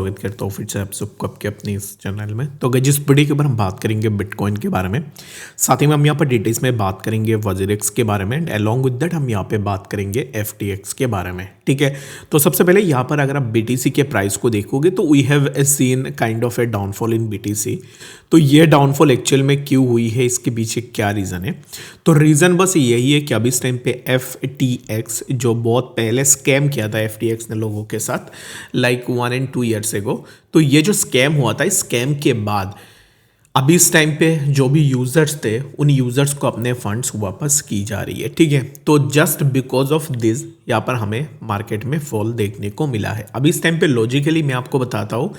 स्वागत करता हूँ फिर से आप सबको आपके अपने इस चैनल में। तो अगर जिस वीडियो के ऊपर हम बात करेंगे बिटकॉइन के बारे में, साथ ही में हम यहाँ पर डिटेल्स में बात करेंगे वजीरेक्स के बारे में एंड अलॉन्ग विद दैट हम यहाँ पे बात करेंगे FTX के बारे में। ठीक है, तो सबसे पहले यहाँ पर अगर आप BTC के प्राइस को देखोगे तो we have seen kind of a downfall in BTC। तो ये डाउनफॉल एक्चुअल में क्यों हुई है, इसके पीछे क्या रीज़न है? तो रीज़न बस यही है कि अभी इस टाइम पे FTX जो बहुत पहले स्कैम किया था FTX ने लोगों के साथ लाइक 1 and 2 ईयर्स एगो, तो ये जो स्कैम हुआ था, इस स्कैम के बाद अभी इस टाइम पे जो भी यूज़र्स थे उन यूज़र्स को अपने फंड्स वापस की जा रही है। ठीक है, तो जस्ट बिकॉज ऑफ दिस यहाँ पर हमें मार्केट में फॉल देखने को मिला है। अभी इस टाइम पे लॉजिकली मैं आपको बताता हूँ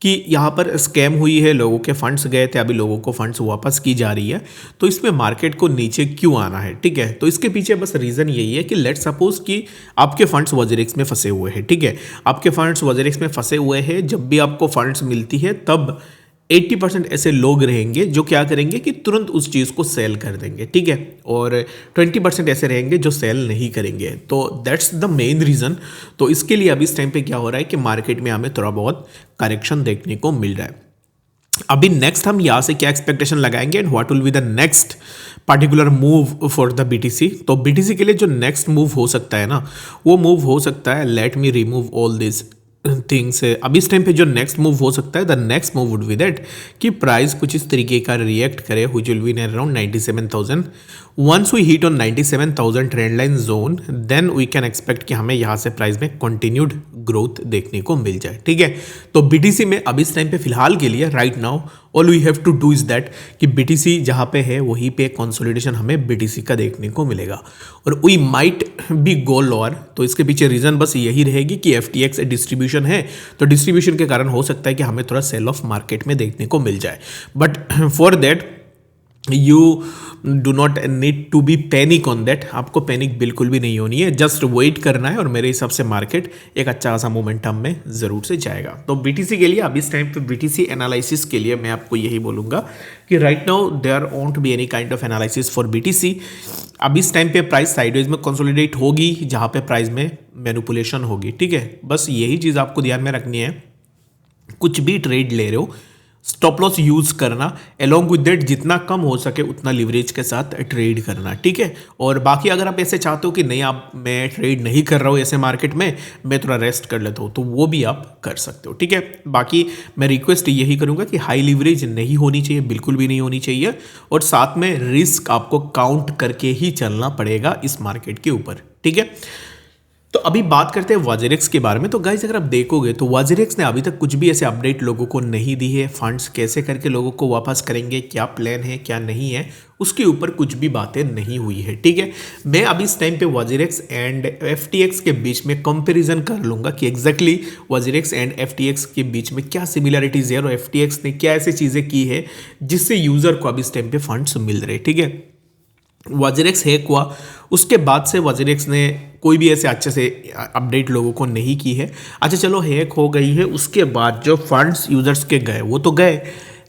कि यहाँ पर स्कैम हुई है, लोगों के फंड्स गए थे, अभी लोगों को फंड्स वापस की जा रही है, तो इसमें मार्केट को नीचे क्यों आना है? ठीक है, तो इसके पीछे बस रीज़न यही है कि लेट्स सपोज कि आपके फंड्स वजीरेक्स में फंसे हुए हैं। ठीक है, आपके फंड्स वजीरेक्स में फंसे हुए हैं, जब भी आपको फंड्स मिलती है तब 80% ऐसे लोग रहेंगे जो क्या करेंगे कि तुरंत उस चीज़ को सेल कर देंगे। ठीक है, और 20% ऐसे रहेंगे जो सेल नहीं करेंगे। तो दैट्स द मेन रीज़न। तो इसके लिए अभी इस टाइम पे क्या हो रहा है कि मार्केट में हमें थोड़ा बहुत करेक्शन देखने को मिल रहा है। अभी नेक्स्ट हम यहाँ से क्या एक्सपेक्टेशन लगाएंगे and what will be the next particular move for the BTC। तो BTC के लिए जो नेक्स्ट मूव हो सकता है ना, वो मूव हो सकता है, let me remove all this things. अभी इस टाइम पे जो नेक्स्ट मूव हो सकता है, the next move would be that कि प्राइस कुछ इस तरीके का रिएक्ट करे which will be in around 97,000। Once we hit on 97,000 trend line zone, then we can expect कि हमें यहाँ से प्राइस में कंटिन्यूड ग्रोथ देखने को मिल जाए। ठीक है, तो BTC में अभी इस टाइम पे फिलहाल के लिए right now all we have to do is that कि BTC जहाँ पे है वहीं पे कंसोलिडेशन हमें BTC का देखने को मिलेगा और we might be go lower. तो इसके पीछे रीज़न बस यही रहेगी कि FTX डिस्ट्रीब्यूशन है, तो डिस्ट्रीब्यूशन के कारण हो सकता है कि हमें थोड़ा सेल ऑफ मार्केट में देखने को मिल जाए। But for that you do not need to be panic on that. आपको पैनिक बिल्कुल भी नहीं होनी है, जस्ट वेट करना है और मेरे हिसाब से मार्केट एक अच्छा खासा मोमेंटम में ज़रूर से जाएगा। तो BTC के लिए अभी इस टाइम पे BTC एनालिसिस के लिए मैं आपको यही बोलूँगा कि right now there won't be any kind of analysis for BTC। अभी इस टाइम पे प्राइस साइडवेज में कंसोलिडेट होगी जहाँ पे प्राइस में मैनिपुलेशन होगी। ठीक है, बस यही चीज़ आपको ध्यान में रखनी है। कुछ भी ट्रेड ले रहे हो, स्टॉप लॉस यूज़ करना, अलॉन्ग विद दैट जितना कम हो सके उतना लिवरेज के साथ ट्रेड करना। ठीक है, और बाकी अगर आप ऐसे चाहते हो कि नहीं आप मैं ट्रेड नहीं कर रहा हूँ ऐसे मार्केट में, मैं थोड़ा रेस्ट कर लेता हूँ, तो वो भी आप कर सकते हो। ठीक है, बाकी मैं रिक्वेस्ट यही करूँगा कि हाई लिवरेज नहीं होनी चाहिए, बिल्कुल भी नहीं होनी चाहिए, और साथ में रिस्क आपको काउंट करके ही चलना पड़ेगा इस मार्केट के ऊपर। ठीक है, तो अभी बात करते हैं वजीरेक्स के बारे में। तो गाइस अगर आप देखोगे तो वजीरेक्स ने अभी तक कुछ भी ऐसे अपडेट लोगों को नहीं दी है। फंड्स कैसे करके लोगों को वापस करेंगे, क्या प्लान है क्या नहीं है, उसके ऊपर कुछ भी बातें नहीं हुई है। ठीक है, मैं अभी इस टाइम पे वजीरेक्स एंड FTX के बीच में कंपैरिजन कर लूँगा कि एग्जैक्टली वजीरेक्स एंड FTX के बीच में क्या सिमिलरिटीज़ है और FTX ने क्या ऐसी चीज़ें की है जिससे यूज़र को अभी इस टाइम पे फंड्स मिल रहे। ठीक है, वजीरेक्स हैक हुआ, उसके बाद से वजीरेक्स ने कोई भी ऐसे अच्छे से अपडेट लोगों को नहीं की है। अच्छा चलो हैक हो गई है, उसके बाद जो फंड्स यूजर्स के गए वो तो गए,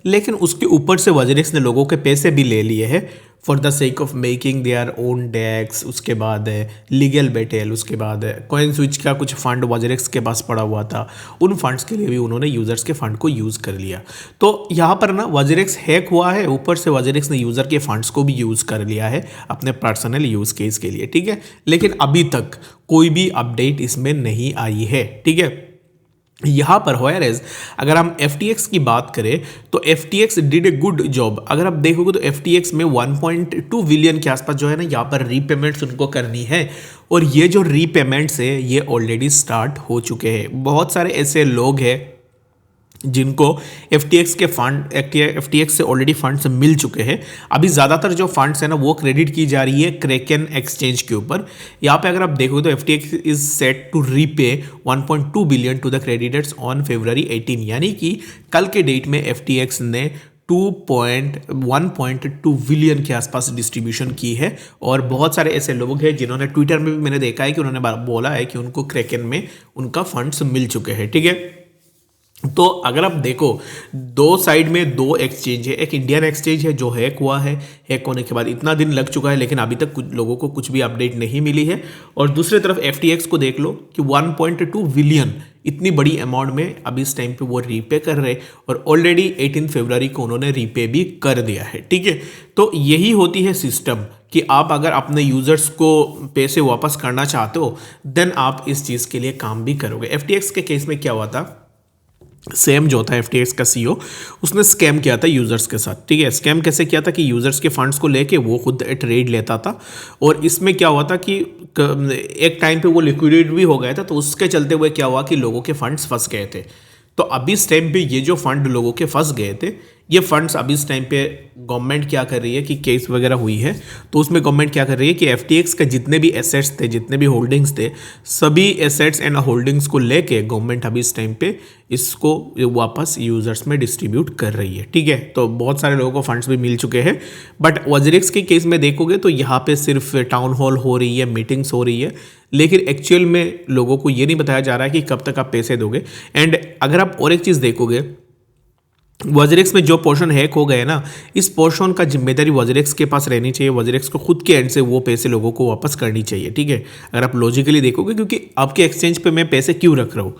लेकिन उसके ऊपर से वजीरेक्स ने लोगों के पैसे भी ले लिए हैं for the sake of making their own decks. उसके बाद लीगल बैटल, उसके बाद कॉइन स्विच का कुछ फंड वजीरेक्स के पास पड़ा हुआ था, उन फंड्स के लिए भी उन्होंने यूज़र्स के फंड को यूज़ कर लिया। तो यहाँ पर ना वजीरेक्स हैक हुआ है, ऊपर से वजीरेक्स ने यूज़र के फंड्स को भी यूज़ कर लिया है अपने पर्सनल यूज़ केस के लिए। ठीक है, लेकिन अभी तक कोई भी अपडेट इसमें नहीं आई है। ठीक है, यहाँ पर व्हेयरएज अगर हम FTX की बात करें तो FTX did a good job. अगर आप देखोगे तो FTX में 1.2 बिलियन के आसपास जो है ना यहाँ पर रीपेमेंट्स उनको करनी है, और ये जो रीपेमेंट्स है ये ऑलरेडी स्टार्ट हो चुके हैं। बहुत सारे ऐसे लोग हैं जिनको FTX से ऑलरेडी फंड्स मिल चुके हैं। अभी ज़्यादातर जो फंड्स है ना वो क्रेडिट की जा रही है क्रैकन एक्सचेंज के ऊपर। यहाँ पे अगर आप देखोगे तो FTX is set to repay 1.2 billion to the creditors on February 18, यानी कि कल के डेट में FTX ने 1.2 बिलियन के आसपास डिस्ट्रीब्यूशन की है। और बहुत सारे ऐसे लोग हैं जिन्होंने ट्विटर में भी मैंने देखा है कि उन्होंने बोला है कि उनको क्रैकन में उनका फंड्स मिल चुके हैं। ठीक है, तो अगर आप देखो, दो साइड में दो एक्सचेंज है, एक इंडियन एक्सचेंज है जो हैक हुआ है, हैक होने के बाद इतना दिन लग चुका है लेकिन अभी तक कुछ लोगों को कुछ भी अपडेट नहीं मिली है। और दूसरी तरफ FTX को देख लो कि 1.2 बिलियन इतनी बड़ी अमाउंट में अभी इस टाइम पे वो रीपे कर रहे, और ऑलरेडी 18 फरवरी को उन्होंने रीपे भी कर दिया है। ठीक है, तो यही होती है सिस्टम कि आप अगर अपने यूजर्स को पैसे वापस करना चाहते हो देन आप इस चीज़ के लिए काम भी करोगे। FTX के केस में क्या हुआ था, सेम जो था FTX का CEO, उसने स्कैम किया था यूज़र्स के साथ। ठीक है, स्कैम कैसे किया था कि यूज़र्स के फंड्स को लेके वो खुद ट्रेड लेता था, और इसमें क्या हुआ था कि एक टाइम पे वो लिक्विडेट भी हो गया था, तो उसके चलते हुए क्या हुआ कि लोगों के फंड्स फंस गए थे। तो अभी इस टाइम पे ये जो फंड लोगों के फंस गए थे, ये फंड्स अभी इस टाइम पे गवर्नमेंट क्या कर रही है कि केस वगैरह हुई है, तो उसमें गवर्नमेंट क्या कर रही है कि FTX के जितने भी एसेट्स थे, जितने भी होल्डिंग्स थे, सभी एसेट्स एंड होल्डिंग्स को लेके गवर्नमेंट अभी इस टाइम पे इसको वापस यूजर्स में डिस्ट्रीब्यूट कर रही है। ठीक है, तो बहुत सारे लोगों को फंड्स भी मिल चुके हैं, बट वजरिक्स के केस में देखोगे तो यहाँ पे सिर्फ टाउन हॉल हो रही है, मीटिंग्स हो रही है, लेकिन एक्चुअल में लोगों को ये नहीं बताया जा रहा है कि कब तक आप पैसे दोगे। एंड अगर आप और एक चीज़ देखोगे, वजरिक्स में जो पोर्शन हैक हो गए ना, इस पोर्शन का जिम्मेदारी वजरिक्स के पास रहनी चाहिए। वजरिक्स को खुद के एंड से वो पैसे लोगों को वापस करनी चाहिए। ठीक है, अगर आप लॉजिकली देखोगे, क्योंकि आपके एक्सचेंज पे मैं पैसे क्यों रख रहा हूँ,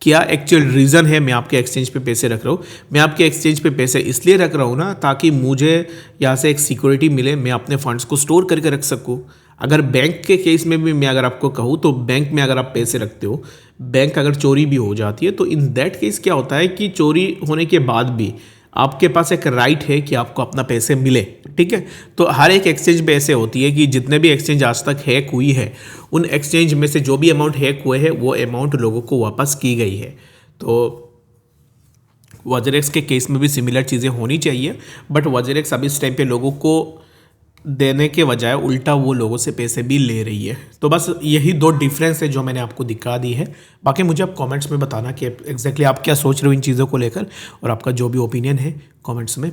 क्या एक्चुअल रीज़न है मैं आपके एक्सचेंज पे पैसे रख रहा हूँ। मैं आपके एक्सचेंज पे पैसे इसलिए रख रहा हूँ ना, ताकि मुझे यहाँ से एक सिक्योरिटी मिले, मैं अपने फंड्स को स्टोर करके रख सकूँ। अगर बैंक के केस में भी मैं अगर आपको कहूँ, तो बैंक में अगर आप पैसे रखते हो, बैंक अगर चोरी भी हो जाती है, तो इन दैट केस क्या होता है कि चोरी होने के बाद भी आपके पास एक राइट है कि आपको अपना पैसे मिले। ठीक है, तो हर एक एक्सचेंज पे ऐसे होती है कि जितने भी एक्सचेंज आज तक हैक हुई है, उन एक्सचेंज में से जो भी अमाउंट हैक हुए हैं वो अमाउंट लोगों को वापस की गई है। तो वजरेक्स के केस में भी सिमिलर चीज़ें होनी चाहिए, बट वजरेक्स अभी इस टाइम पे लोगों को देने के बजाय उल्टा वो लोगों से पैसे भी ले रही है। तो बस यही दो डिफरेंस है जो मैंने आपको दिखा दी है। बाकी मुझे आप कमेंट्स में बताना कि एग्जैक्टली आप क्या सोच रहे हो इन चीज़ों को लेकर, और आपका जो भी ओपिनियन है कमेंट्स में